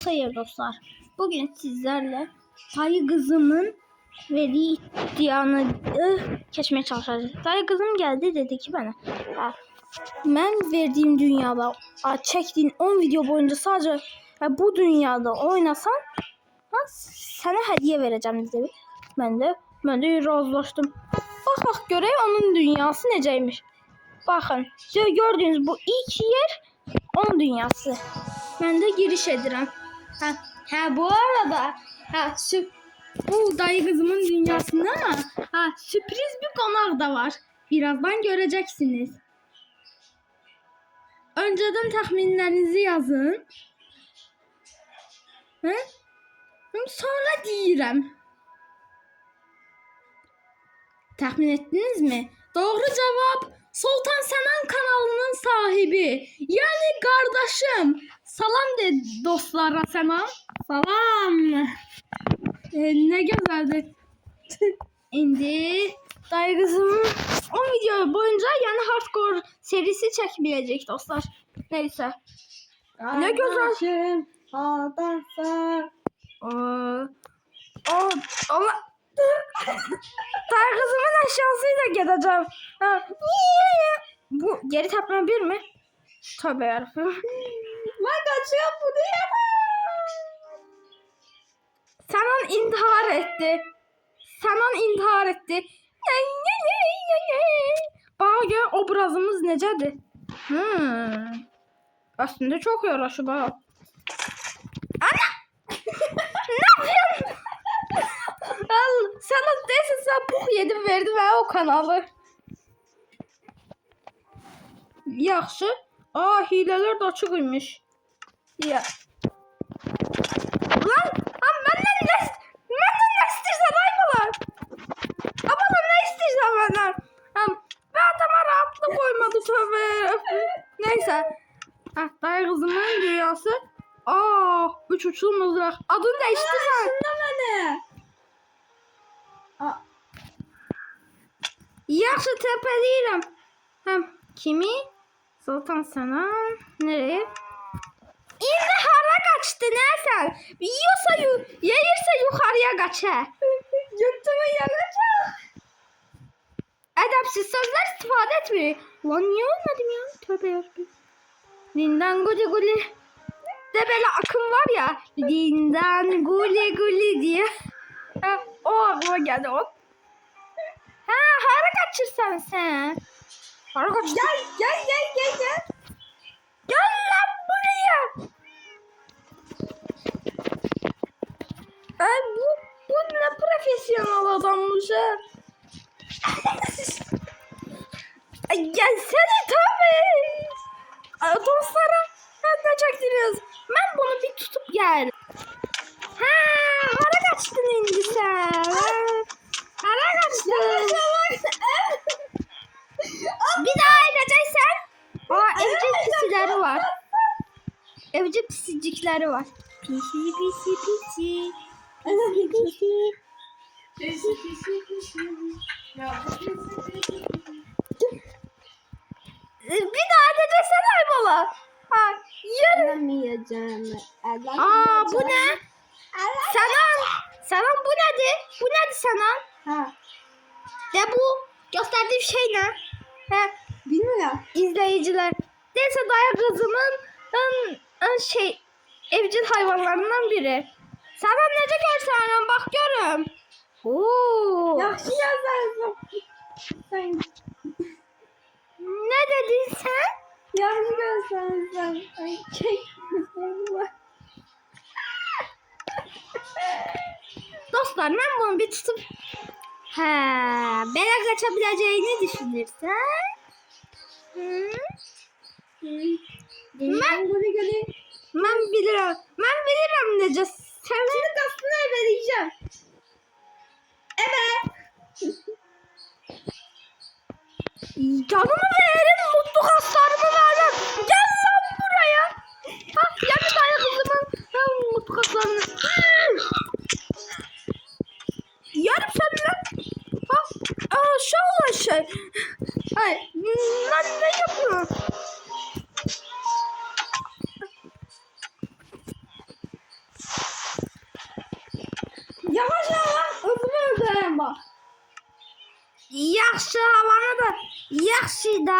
Hayır dostlar, bugün sizlerle dayı kızımın verdiği iddianı keçmeye çalışacağız. Dayı kızım geldi, dedi ki bana, ben verdiğim dünyada çektiğin 10 video boyunca sadece bu dünyada oynasan sana hediye vereceğim dedi. Ben de razılaştım. Bak göreyim onun dünyası neceymiş. Bakın, gördüğünüz bu ilk yer onun dünyası. Ben de giriş edirəm. Bu arada bu dayı kızımın dünyasında ama sürpriz bir konak da var. Birazdan göreceksiniz. Önceden tahminlerinizi yazın. Sonra deyirəm. Tahmin ettiniz mi? Doğru cevap Sultan Sənan kanalının sahibi. Yani kardeşim. Salam de dostlara sana. Salam. Ne güzeldi. Şimdi dayı kızımın 10 video boyunca yani hardcore serisi çekmeyecek dostlar. Neyse. Ne güzel. Allah. Dayı kızımın aşağısıyla gideceğim. Bu geri tepme bir mi? Tabii yarabbim. Ben kaçıyorum buraya. Sanan intihar etti. Bak ya, obrazımız necədir? Aslında çok yaraşır bak. Ana! Ne yapıyorsun? Sana desin sen puh yedim verdim o kanalı. Yaxşı. Hileler de açık imiş. Ya. Lan, məndən nə istəyirsən aybalar? Bana nə istəyirsən məndən? Ben adama rahatlık koymadı tövbe. Neyse. Dayı kızımın dünyası. 3 uçlu mızrak. Adını değiştirsen. Şunda beni. Yaxşı tepeliyim. Kimi? Sultan Sənan. Nereye? İntihara kaçtı neyse. Yiyirse yukarıya kaçar. Götümü yanacak. Edepsiz sözler istifade etmiyor. Lan niye ölmedim ya? Tövbe yarabbim. Dinden guli guli. De böyle akım var ya. Dinden guli guli diye. O aklıma geldi o. Hara kaçırsan sen. Hara kaçır. Gel. Gel lan buraya. Bu ne profesyonel adammış ha. Gelsene tabii. Dostlara ne çektiriyoruz. Ben bunu bir tutup gel. Hara kaçtın indi sen. Hara kaçtın. Bir daha edeceksen. Evcil pisileri var. Evcil pisicikleri var. Pisi. Bir daha edeceksen aybola. Yemeyeceğim. Bu ne? Sanan bu nedir? Bu nedir Sanan? De bu gösterdiğim şey ne? Bilmiyorum. İzleyiciler. Neyse dayı kızımın evcil hayvanlarından biri. Sanan nece görsen bak görüm. Yaxşı yazarım. Sen. Ne dedin sen? Yaxşı görsen. Çek. Dostlar ben bunu bir tutup bela kaçabileceğini düşünürsen ben bilirim nece Senin kastını vereceğim. Evet. canımı veririm, mutlu kaslarımı vermem. Gel lan buraya. Yani dayı kızımın mutlu kaslarını yarım sen lan. Şu olan şey. Lan ne yapıyorsun? Yavaş lan. Özümü öldüreyim bak. Yaxşı havanı da yaxşı da.